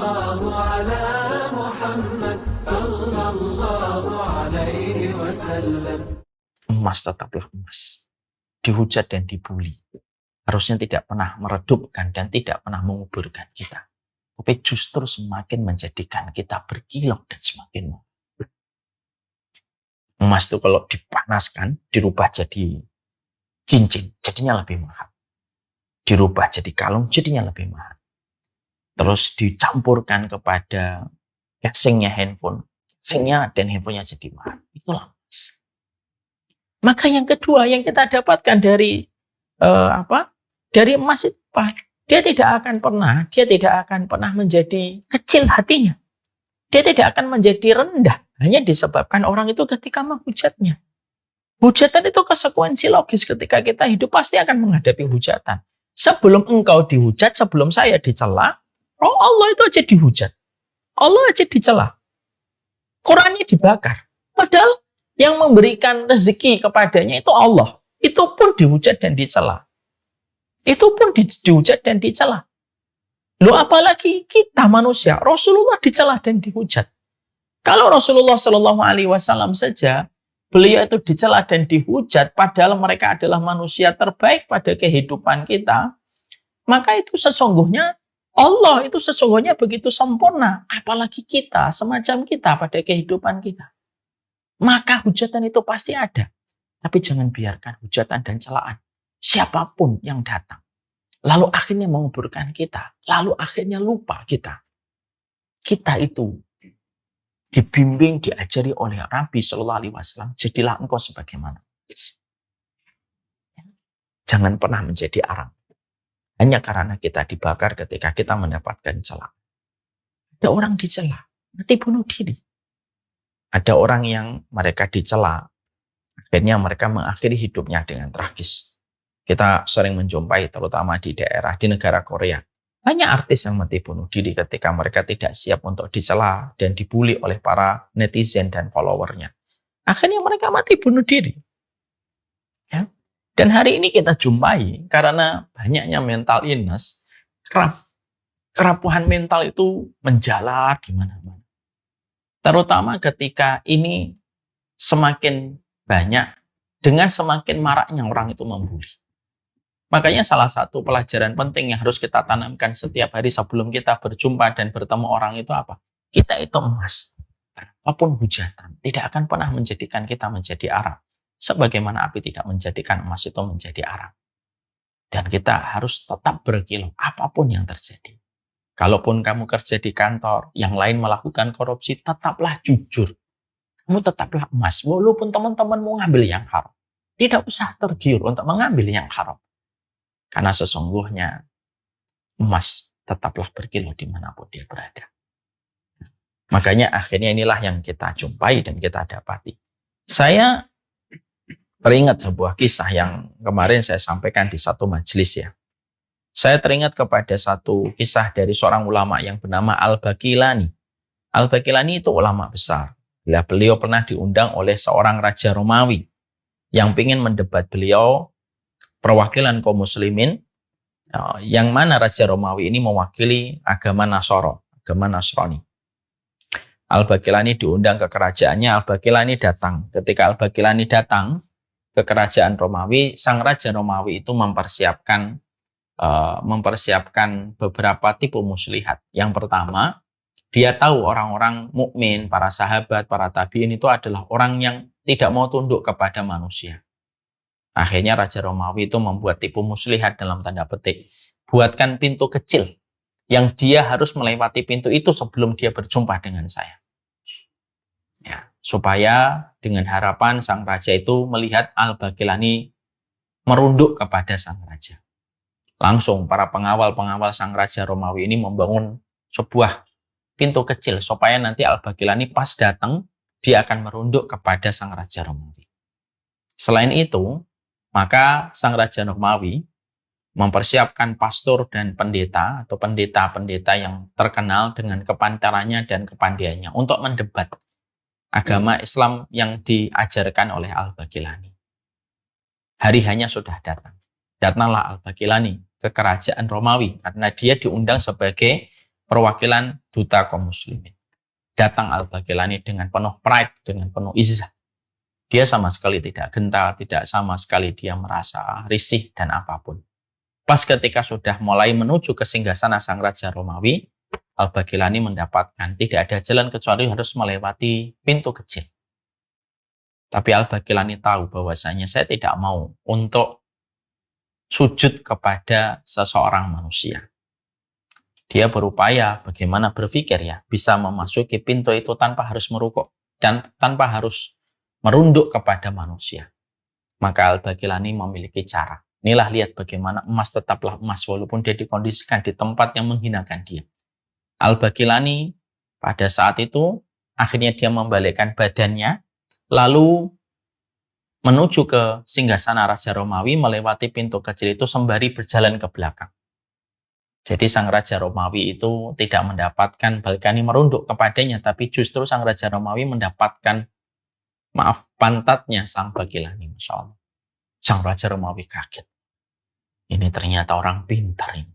الله على محمد صلى الله عليه وسلم. Emas tetaplah emas. Dihujat dan dibuli. Harusnya tidak pernah meredupkan dan tidak pernah menguburkan kita. Tapi justru semakin menjadikan kita berkilau dan semakin mahal. Emas itu kalau dipanaskan, dirubah jadi cincin, jadinya lebih mahal. Dirubah jadi kalung, jadinya lebih mahal. Terus dicampurkan kepada casingnya handphone, casingnya dan handphonenya jadi mahal. Itulah emas. Maka yang kedua yang kita dapatkan dari dari emas itu apa? Dia tidak akan pernah menjadi kecil hatinya. Dia tidak akan menjadi rendah hanya disebabkan orang itu ketika menghujatnya. Hujatan itu konsekuensi logis ketika kita hidup pasti akan menghadapi hujatan. Sebelum engkau dihujat, sebelum saya dicela, Allah itu aja dihujat. Allah aja dicela. Qurannya dibakar. Padahal yang memberikan rezeki kepadanya itu Allah. Itu pun dihujat dan dicela. Itu pun dihujat dan dicela. Loh apalagi kita manusia, Rasulullah dicela dan dihujat. Kalau Rasulullah Shallallahu Alaihi Wasallam saja, beliau itu dicela dan dihujat, padahal mereka adalah manusia terbaik pada kehidupan kita, maka itu sesungguhnya Allah itu sesungguhnya begitu sempurna, apalagi kita, semacam kita pada kehidupan kita. Maka hujatan itu pasti ada, tapi jangan biarkan hujatan dan celaan siapapun yang datang, lalu akhirnya menguburkan kita, lalu akhirnya lupa kita. Kita itu dibimbing, diajari oleh Nabi Shallallahu Alaihi Wasallam, jadilah engkau sebagaimana. Jangan pernah menjadi arang. Hanya karena kita dibakar ketika kita mendapatkan celah. Ada orang dicela, mati bunuh diri. Ada orang yang mereka dicela, akhirnya mereka mengakhiri hidupnya dengan tragis. Kita sering menjumpai terutama di negara Korea. Banyak artis yang mati bunuh diri ketika mereka tidak siap untuk dicela dan dibully oleh para netizen dan followernya. Akhirnya mereka mati bunuh diri. Ya. Dan hari ini kita jumpai karena banyaknya mental illness, kerapuhan mental itu menjalar di mana-mana. Terutama ketika ini semakin banyak dengan semakin maraknya orang itu membuli. Makanya salah satu pelajaran penting yang harus kita tanamkan setiap hari sebelum kita berjumpa dan bertemu orang itu apa? Kita itu emas. Apapun hujatan, tidak akan pernah menjadikan kita menjadi arang. Sebagaimana api tidak menjadikan emas itu menjadi arang. Dan kita harus tetap berkilau apapun yang terjadi. Kalaupun kamu kerja di kantor, yang lain melakukan korupsi, tetaplah jujur. Kamu tetaplah emas, walaupun teman-teman mau ngambil yang haram. Tidak usah tergiur untuk mengambil yang haram. Karena sesungguhnya emas tetaplah berkilau dimanapun dia berada. Makanya akhirnya inilah yang kita jumpai dan kita dapati. Saya teringat sebuah kisah yang kemarin saya sampaikan di satu majelis ya. Saya teringat kepada satu kisah dari seorang ulama yang bernama Al-Baqilani. Al-Baqilani itu ulama besar. Beliau pernah diundang oleh seorang raja Romawi yang ingin mendebat beliau, perwakilan kaum muslimin, yang mana Raja Romawi ini mewakili agama Nasrani. Al-Baqilani diundang ke kerajaannya, Al-Baqilani datang. Ketika Al-Baqilani datang ke kerajaan Romawi, sang Raja Romawi itu mempersiapkan beberapa tipe muslihat. Yang pertama, dia tahu orang-orang mukmin, para sahabat, para tabiin itu adalah orang yang tidak mau tunduk kepada manusia. Akhirnya Raja Romawi itu membuat tipu muslihat dalam tanda petik. Buatkan pintu kecil yang dia harus melewati pintu itu sebelum dia berjumpa dengan saya. Ya, supaya dengan harapan sang raja itu melihat Al-Baqilani merunduk kepada sang raja. Langsung para pengawal-pengawal sang Raja Romawi ini membangun sebuah pintu kecil supaya nanti Al-Baqilani pas datang, dia akan merunduk kepada sang Raja Romawi. Selain itu, maka sang Raja Romawi mempersiapkan pastor dan pendeta atau pendeta-pendeta yang terkenal dengan kepintarannya dan kepandaiannya untuk mendebat agama Islam yang diajarkan oleh Al-Baqilani. Hari hanya sudah datang. Datanglah Al-Baqilani ke kerajaan Romawi karena dia diundang sebagai perwakilan duta kaum muslimin. Datang Al-Baqilani dengan penuh pride, dengan penuh izzah. Dia sama sekali tidak gentar, tidak sama sekali dia merasa risih dan apapun. Pas ketika sudah mulai menuju ke singgasana sang Raja Romawi, Al-Baqilani mendapatkan tidak ada jalan kecuali harus melewati pintu kecil. Tapi Al-Baqilani tahu bahwasanya saya tidak mau untuk sujud kepada seseorang manusia. Dia berupaya bagaimana berpikir ya, bisa memasuki pintu itu tanpa harus merukuk dan tanpa harus merunduk kepada manusia. Maka Al-Baqilani memiliki cara. Inilah lihat bagaimana emas tetaplah emas walaupun dia dikondisikan di tempat yang menghinakan dia. Al-Baqilani pada saat itu akhirnya dia membalikkan badannya lalu menuju ke singgasana Raja Romawi, melewati pintu kecil itu sembari berjalan ke belakang. Jadi sang Raja Romawi itu tidak mendapatkan Baqilani merunduk kepadanya, tapi justru sang Raja Romawi mendapatkan pantatnya sang Baqilani. Masya Allah. Sang Raja Romawi kaget. Ini ternyata orang pintar ini.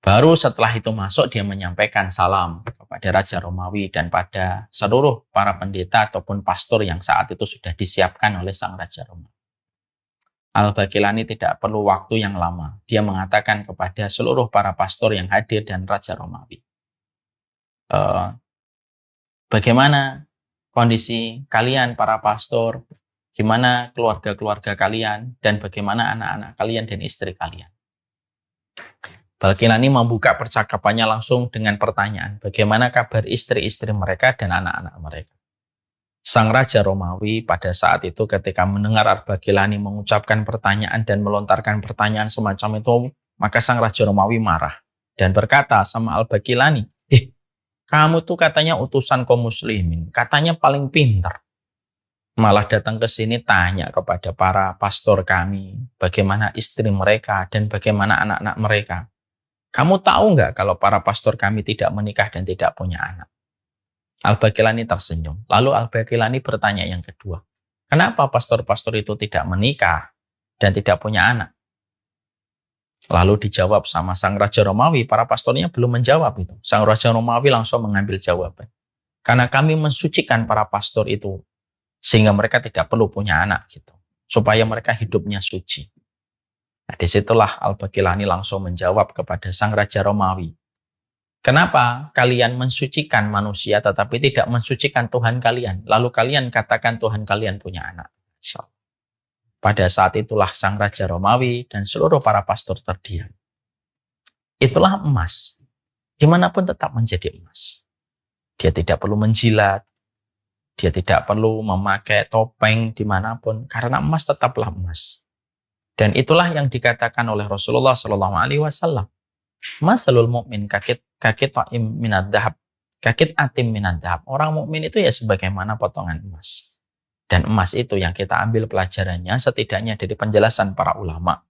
Baru setelah itu masuk, dia menyampaikan salam kepada Raja Romawi dan pada seluruh para pendeta ataupun pastor yang saat itu sudah disiapkan oleh sang Raja Romawi. Al-Baqilani tidak perlu waktu yang lama. Dia mengatakan kepada seluruh para pastor yang hadir dan Raja Romawi, bagaimana kondisi kalian para pastor, gimana keluarga-keluarga kalian, dan bagaimana anak-anak kalian dan istri kalian. Baqilani membuka percakapannya langsung dengan pertanyaan, bagaimana kabar istri-istri mereka dan anak-anak mereka. Sang Raja Romawi pada saat itu ketika mendengar Al-Baqilani mengucapkan pertanyaan dan melontarkan pertanyaan semacam itu, maka sang Raja Romawi marah dan berkata sama Al-Baqilani, kamu tuh katanya utusan kaum muslimin, katanya paling pintar. Malah datang ke sini tanya kepada para pastor kami, bagaimana istri mereka dan bagaimana anak-anak mereka. Kamu tahu nggak kalau para pastor kami tidak menikah dan tidak punya anak? Al-Baqilani tersenyum. Lalu Al-Baqilani bertanya yang kedua, kenapa pastor-pastor itu tidak menikah dan tidak punya anak? Lalu dijawab sama sang Raja Romawi, para pastornya belum menjawab itu. Sang Raja Romawi langsung mengambil jawaban. Karena kami mensucikan para pastor itu, sehingga mereka tidak perlu punya anak gitu, supaya mereka hidupnya suci. Nah, disitulah Al-Baqilani langsung menjawab kepada sang Raja Romawi, kenapa kalian mensucikan manusia tetapi tidak mensucikan Tuhan kalian? Lalu kalian katakan Tuhan kalian punya anak. Pada saat itulah sang Raja Romawi dan seluruh para pastor terdiam. Itulah emas. Dimanapun tetap menjadi emas. Dia tidak perlu menjilat. Dia tidak perlu memakai topeng dimanapun. Karena emas tetaplah emas. Dan itulah yang dikatakan oleh Rasulullah SAW. Masalul mu'min kakit ta'im minad dahab, kakit atim minad dahab. Orang mukmin itu ya sebagaimana potongan emas. Dan emas itu yang kita ambil pelajarannya setidaknya dari penjelasan para ulama.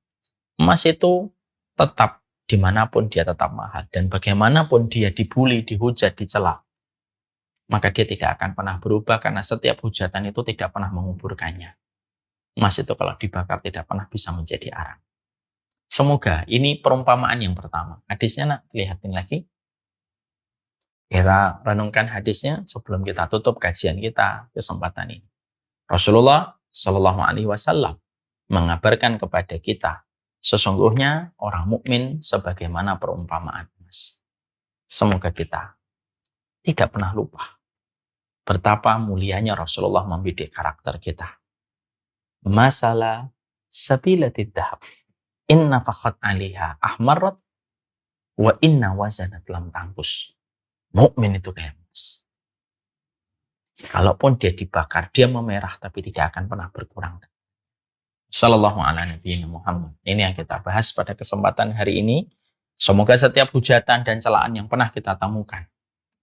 Emas itu tetap dimanapun dia tetap mahal. Dan bagaimanapun dia dibuli, dihujat, dicela, maka dia tidak akan pernah berubah karena setiap hujatan itu tidak pernah menguburkannya. Emas itu kalau dibakar tidak pernah bisa menjadi arang. Semoga ini perumpamaan yang pertama. Hadisnya nak lihatin lagi. Kita renungkan hadisnya sebelum kita tutup kajian kita kesempatan ini. Rasulullah Shallallahu Alaihi Wasallam mengabarkan kepada kita, sesungguhnya orang mukmin sebagaimana perumpamaan emas. Semoga kita tidak pernah lupa betapa mulianya Rasulullah membidik karakter kita. Masalah sabilatid dahab. Inna fakhat aliha ahmarat wa inna wazanat lam tangkus. Mukmin itu kayak emas. Kalaupun dia dibakar, dia memerah tapi tidak akan pernah berkurang. Sallallahu ala nabiyina Muhammad. Ini yang kita bahas pada kesempatan hari ini. Semoga setiap hujatan dan celaan yang pernah kita temukan,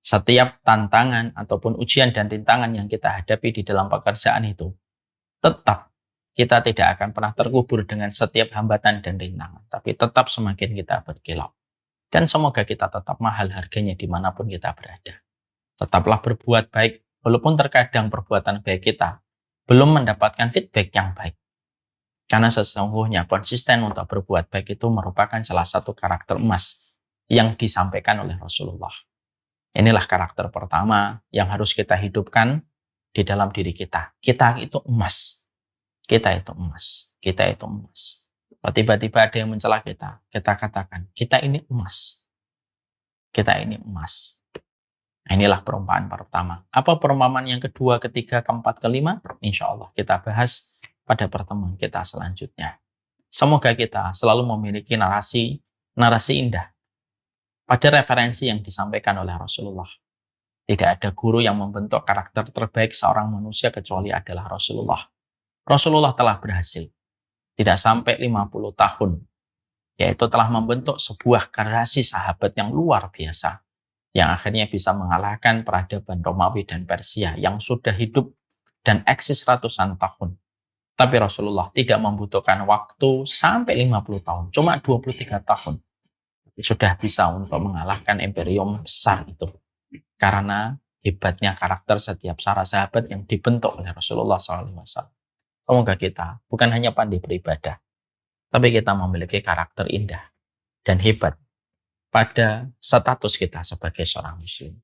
setiap tantangan ataupun ujian dan rintangan yang kita hadapi di dalam pekerjaan itu, tetap kita tidak akan pernah terkubur dengan setiap hambatan dan rintangan, tapi tetap semakin kita berkilau. Dan semoga kita tetap mahal harganya dimanapun kita berada. Tetaplah berbuat baik, walaupun terkadang perbuatan baik kita belum mendapatkan feedback yang baik. Karena sesungguhnya konsisten untuk berbuat baik itu merupakan salah satu karakter emas yang disampaikan oleh Rasulullah. Inilah karakter pertama yang harus kita hidupkan di dalam diri kita. Kita itu emas. Kita itu emas. Kita itu emas. Kalau tiba-tiba ada yang mencela kita, kita katakan, kita ini emas. Kita ini emas. Nah, inilah perumpamaan pertama. Apa perumpamaan yang kedua, ketiga, keempat, kelima? Insya Allah kita bahas pada pertemuan kita selanjutnya. Semoga kita selalu memiliki narasi indah pada referensi yang disampaikan oleh Rasulullah. Tidak ada guru yang membentuk karakter terbaik seorang manusia kecuali adalah Rasulullah. Rasulullah telah berhasil. Tidak sampai 50 tahun. Yaitu telah membentuk sebuah generasi sahabat yang luar biasa. Yang akhirnya bisa mengalahkan peradaban Romawi dan Persia yang sudah hidup dan eksis ratusan tahun. Tapi Rasulullah tidak membutuhkan waktu sampai 50 tahun. Cuma 23 tahun. Sudah bisa untuk mengalahkan imperium besar itu. Karena hebatnya karakter setiap sahabat yang dibentuk oleh Rasulullah SAW. Semoga kita bukan hanya pandai beribadah, tapi kita memiliki karakter indah dan hebat pada status kita sebagai seorang muslim.